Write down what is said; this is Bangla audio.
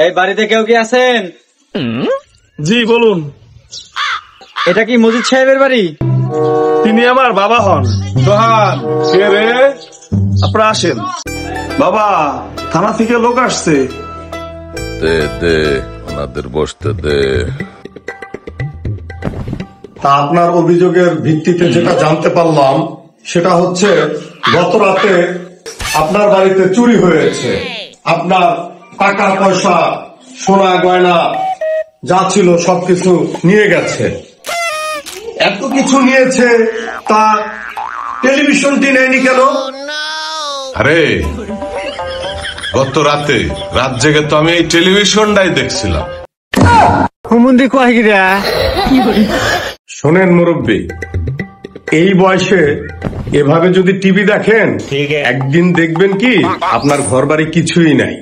এই বাড়িতে কেউ কি আছেন? জি বলুন। এটা কি মজিদ সাহেবের বাড়ি? তিনি আমার বাবা হন। সোহান কে রে? আপনারা আসেন। বাবা, থানা থেকে লোক আসছে। দে দে ওনাদের বসতে দে। তা আপনার অভিযোগের ভিত্তিতে যেটা জানতে পারলাম সেটা হচ্ছে গত রাতে আপনার বাড়িতে চুরি হয়েছে। আপনার টাকা পয়সা, সোনা গয়না যা ছিল সবকিছু নিয়ে গেছে। এত কিছু নিয়েছে, তা টেলিভিশনটি নেয়নি কেন? আরে গত রাত জেগে তো আমি এই টেলিভিশনটাই দেখছিলাম। শোনেন মুরব্বী, এই বয়সে এভাবে যদি টিভি দেখেন, একদিন দেখবেন কি আপনার ঘর বাড়ি কিছুই নাই।